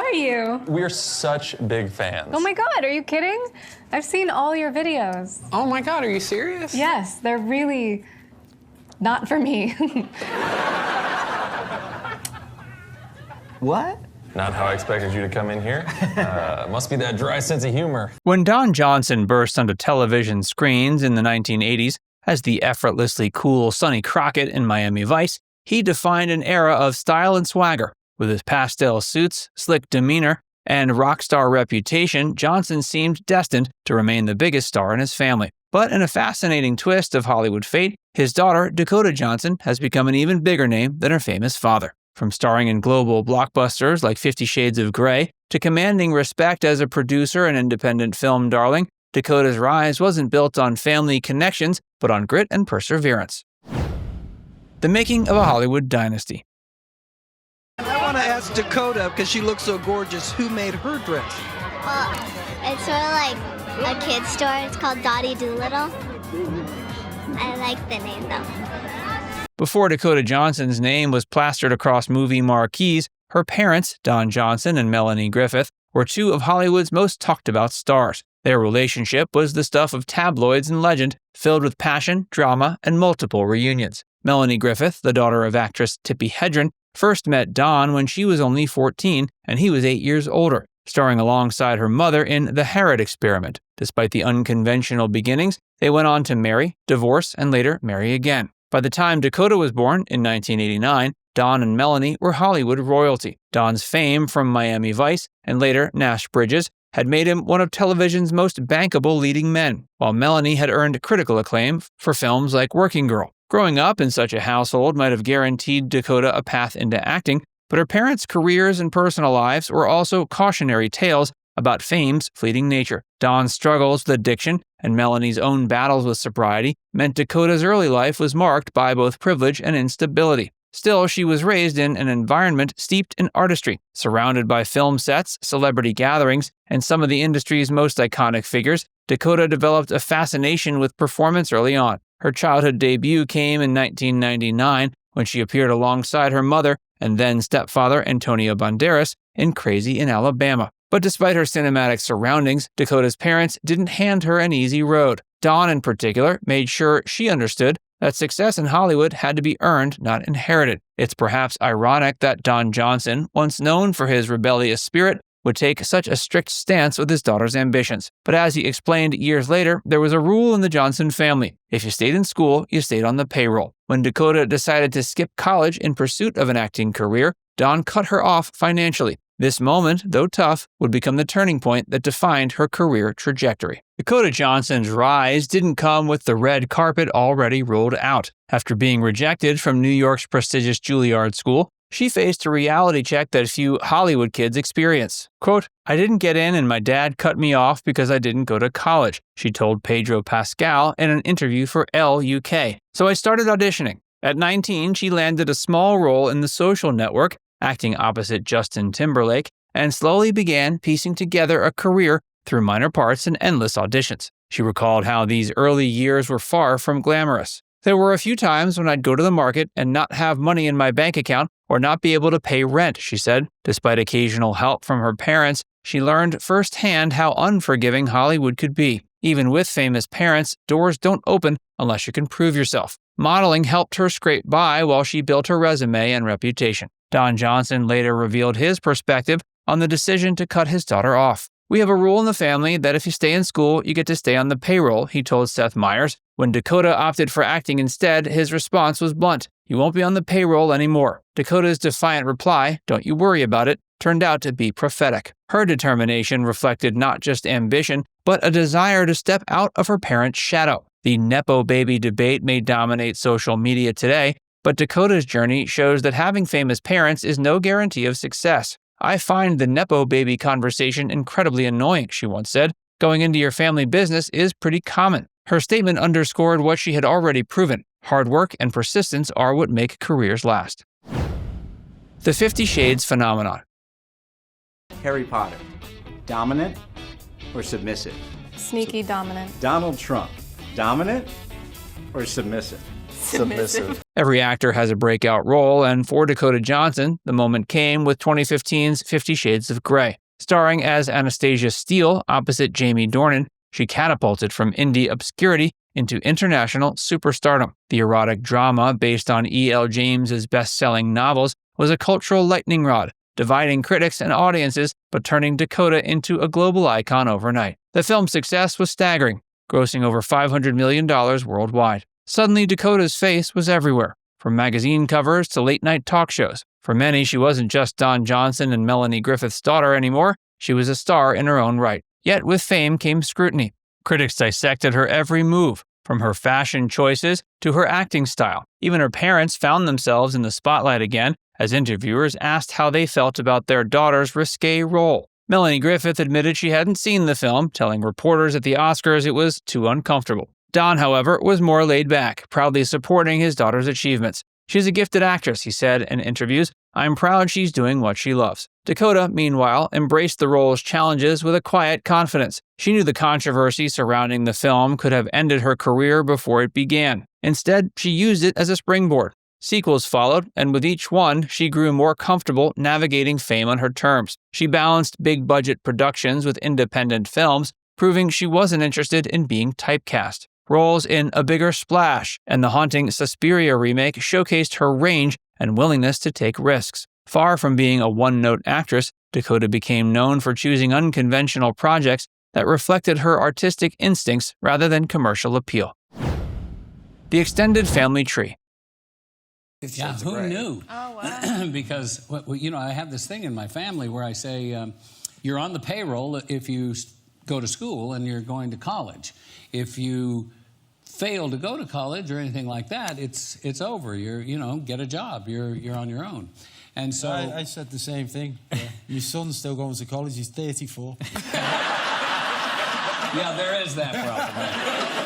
are you? We are such big fans. Oh my God, are you kidding? I've seen all your videos. Oh my God, are you serious? Yes, they're really not for me. What? Not how I expected you to come in here. Must be that dry sense of humor. When Don Johnson burst onto television screens in the 1980s as the effortlessly cool Sonny Crockett in Miami Vice, he defined an era of style and swagger. With his pastel suits, slick demeanor, and rock star reputation, Johnson seemed destined to remain the biggest star in his family. But in a fascinating twist of Hollywood fate, his daughter, Dakota Johnson, has become an even bigger name than her famous father. From starring in global blockbusters like 50 Shades of Grey to commanding respect as a producer and independent film darling, Dakota's rise wasn't built on family connections, but on grit and perseverance. The making of a Hollywood dynasty. I want to ask Dakota, because she looks so gorgeous, who made her dress? Well, it's sort of like a kid's store. It's called Dottie Doolittle. I like the name though. Before Dakota Johnson's name was plastered across movie marquees, her parents, Don Johnson and Melanie Griffith, were two of Hollywood's most talked about stars. Their relationship was the stuff of tabloids and legend, filled with passion, drama, and multiple reunions. Melanie Griffith, the daughter of actress Tippi Hedren, first met Don when she was only 14 and he was 8 years older, starring alongside her mother in The Herod Experiment. Despite the unconventional beginnings, they went on to marry, divorce, and later marry again. By the time Dakota was born in 1989, Don and Melanie were Hollywood royalty. Don's fame from Miami Vice and later Nash Bridges had made him one of television's most bankable leading men, while Melanie had earned critical acclaim for films like Working Girl. Growing up in such a household might have guaranteed Dakota a path into acting, but her parents' careers and personal lives were also cautionary tales about fame's fleeting nature. Don's struggles with addiction and Melanie's own battles with sobriety meant Dakota's early life was marked by both privilege and instability. Still, she was raised in an environment steeped in artistry, surrounded by film sets, celebrity gatherings, and some of the industry's most iconic figures. Dakota developed a fascination with performance early on. Her childhood debut came in 1999 when she appeared alongside her mother and then stepfather Antonio Banderas in Crazy in Alabama. But despite her cinematic surroundings, Dakota's parents didn't hand her an easy road. Don, in particular, made sure she understood that success in Hollywood had to be earned, not inherited. It's perhaps ironic that Don Johnson, once known for his rebellious spirit, would take such a strict stance with his daughter's ambitions. But as he explained years later, there was a rule in the Johnson family. If you stayed in school, you stayed on the payroll. When Dakota decided to skip college in pursuit of an acting career, Don cut her off financially. This moment, though tough, would become the turning point that defined her career trajectory. Dakota Johnson's rise didn't come with the red carpet already rolled out. After being rejected from New York's prestigious Juilliard School, she faced a reality check that few Hollywood kids experience. Quote, "I didn't get in and my dad cut me off because I didn't go to college," she told Pedro Pascal in an interview for Elle UK. "So I started auditioning. At 19, she landed a small role in The Social Network, acting opposite Justin Timberlake, and slowly began piecing together a career through minor parts and endless auditions." She recalled how these early years were far from glamorous. "There were a few times when I'd go to the market and not have money in my bank account or not be able to pay rent," she said. Despite occasional help from her parents, she learned firsthand how unforgiving Hollywood could be. Even with famous parents, doors don't open unless you can prove yourself. Modeling helped her scrape by while she built her resume and reputation. Don Johnson later revealed his perspective on the decision to cut his daughter off. "We have a rule in the family that if you stay in school, you get to stay on the payroll," he told Seth Meyers. When Dakota opted for acting instead, his response was blunt: "You won't be on the payroll anymore." Dakota's defiant reply, "Don't you worry about it," turned out to be prophetic. Her determination reflected not just ambition, but a desire to step out of her parents' shadow. The Nepo baby debate may dominate social media today, but Dakota's journey shows that having famous parents is no guarantee of success. "I find the Nepo baby conversation incredibly annoying," she once said. "Going into your family business is pretty common." Her statement underscored what she had already proven. Hard work and persistence are what make careers last. The 50 Shades phenomenon. Harry Potter, dominant or submissive? Sneaky dominant. Donald Trump, dominant or submissive? submissive. Every actor has a breakout role, and for Dakota Johnson, the moment came with 2015's 50 Shades of Grey. Starring as Anastasia Steele opposite Jamie Dornan, she catapulted from indie obscurity into international superstardom. The erotic drama, based on E.L. James's best-selling novels, was a cultural lightning rod, dividing critics and audiences, but turning Dakota into a global icon overnight. The film's success was staggering, grossing over $500 million worldwide. Suddenly, Dakota's face was everywhere, from magazine covers to late-night talk shows. For many, she wasn't just Don Johnson and Melanie Griffith's daughter anymore, she was a star in her own right. Yet with fame came scrutiny. Critics dissected her every move, from her fashion choices to her acting style. Even her parents found themselves in the spotlight again, as interviewers asked how they felt about their daughter's risque role. Melanie Griffith admitted she hadn't seen the film, telling reporters at the Oscars it was too uncomfortable. Don, however, was more laid back, proudly supporting his daughter's achievements. She's a gifted actress, he said in interviews. I'm proud she's doing what she loves. Dakota, meanwhile, embraced the role's challenges with a quiet confidence. She knew the controversy surrounding the film could have ended her career before it began. Instead, she used it as a springboard. Sequels followed, and with each one, she grew more comfortable navigating fame on her terms. She balanced big-budget productions with independent films, proving she wasn't interested in being typecast. Roles in A Bigger Splash and the haunting Suspiria remake showcased her range and willingness to take risks. Far from being a one-note actress, Dakota became known for choosing unconventional projects that reflected her artistic instincts rather than commercial appeal. The extended family tree. Yeah, who knew? Oh, wow. Because, I have this thing in my family where I say, you're on the payroll if you go to school and you're going to college. If you fail to go to college or anything like that, it's over. Get a job. You're on your own. And so I said the same thing. My son's still going to college. He's 34. Yeah, there is that problem.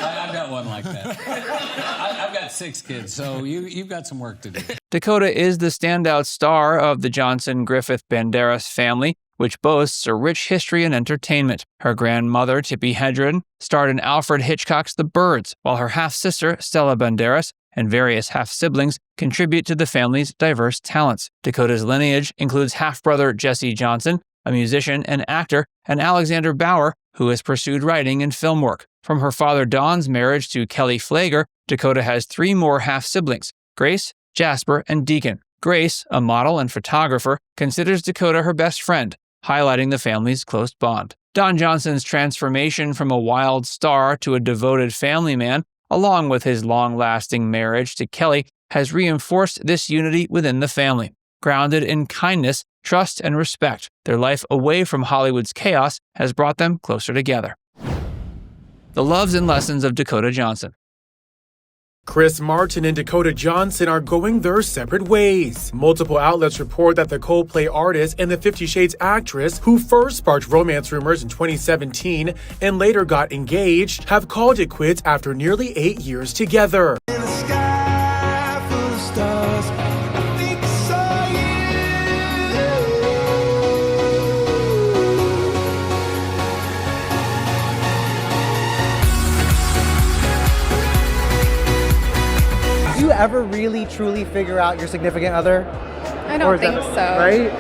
I've got one like that. I've got 6 kids, so you've got some work to do. Dakota is the standout star of the Johnson-Griffith-Banderas family, which boasts a rich history in entertainment. Her grandmother, Tippi Hedren, starred in Alfred Hitchcock's The Birds, while her half-sister, Stella Banderas, and various half-siblings contribute to the family's diverse talents. Dakota's lineage includes half-brother Jesse Johnson, a musician and actor, and Alexander Bauer, who has pursued writing and film work. From her father Don's marriage to Kelly Flager, Dakota has 3 more half-siblings, Grace, Jasper, and Deacon. Grace, a model and photographer, considers Dakota her best friend, highlighting the family's close bond. Don Johnson's transformation from a wild star to a devoted family man, along with his long-lasting marriage to Kelly, has reinforced this unity within the family. Grounded in kindness, trust, and respect, their life away from Hollywood's chaos has brought them closer together. The loves and lessons of Dakota Johnson. Chris Martin and Dakota Johnson are going their separate ways. Multiple outlets report that the Coldplay artist and the 50 Shades actress, who first sparked romance rumors in 2017 and later got engaged, have called it quits after nearly 8 years together. Do you ever really truly figure out your significant other? I don't think so. Right?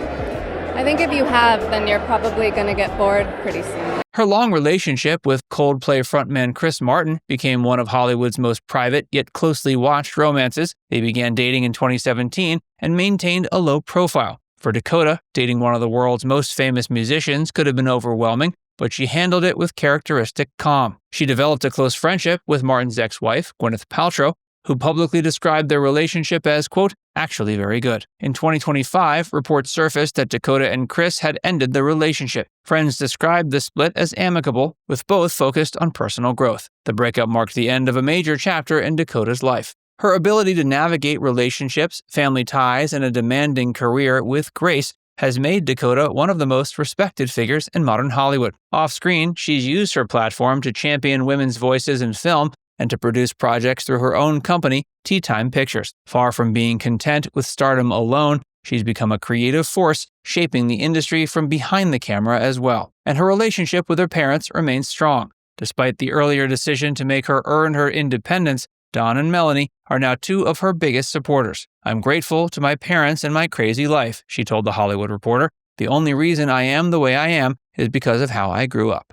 I think if you have, then you're probably going to get bored pretty soon. Her long relationship with Coldplay frontman Chris Martin became one of Hollywood's most private yet closely watched romances. They began dating in 2017 and maintained a low profile. For Dakota, dating one of the world's most famous musicians could have been overwhelming, but she handled it with characteristic calm. She developed a close friendship with Martin's ex-wife, Gwyneth Paltrow, who publicly described their relationship as, quote, actually very good. In 2025, reports surfaced that Dakota and Chris had ended the relationship. Friends described the split as amicable, with both focused on personal growth. The breakup marked the end of a major chapter in Dakota's life. Her ability to navigate relationships, family ties, and a demanding career with grace has made Dakota one of the most respected figures in modern Hollywood. Off-screen, she's used her platform to champion women's voices in film and to produce projects through her own company, Tea Time Pictures. Far from being content with stardom alone, she's become a creative force, shaping the industry from behind the camera as well. And her relationship with her parents remains strong. Despite the earlier decision to make her earn her independence, Don and Melanie, are now two of her biggest supporters. I'm grateful to my parents and my crazy life, she told The Hollywood Reporter. The only reason I am the way I am is because of how I grew up.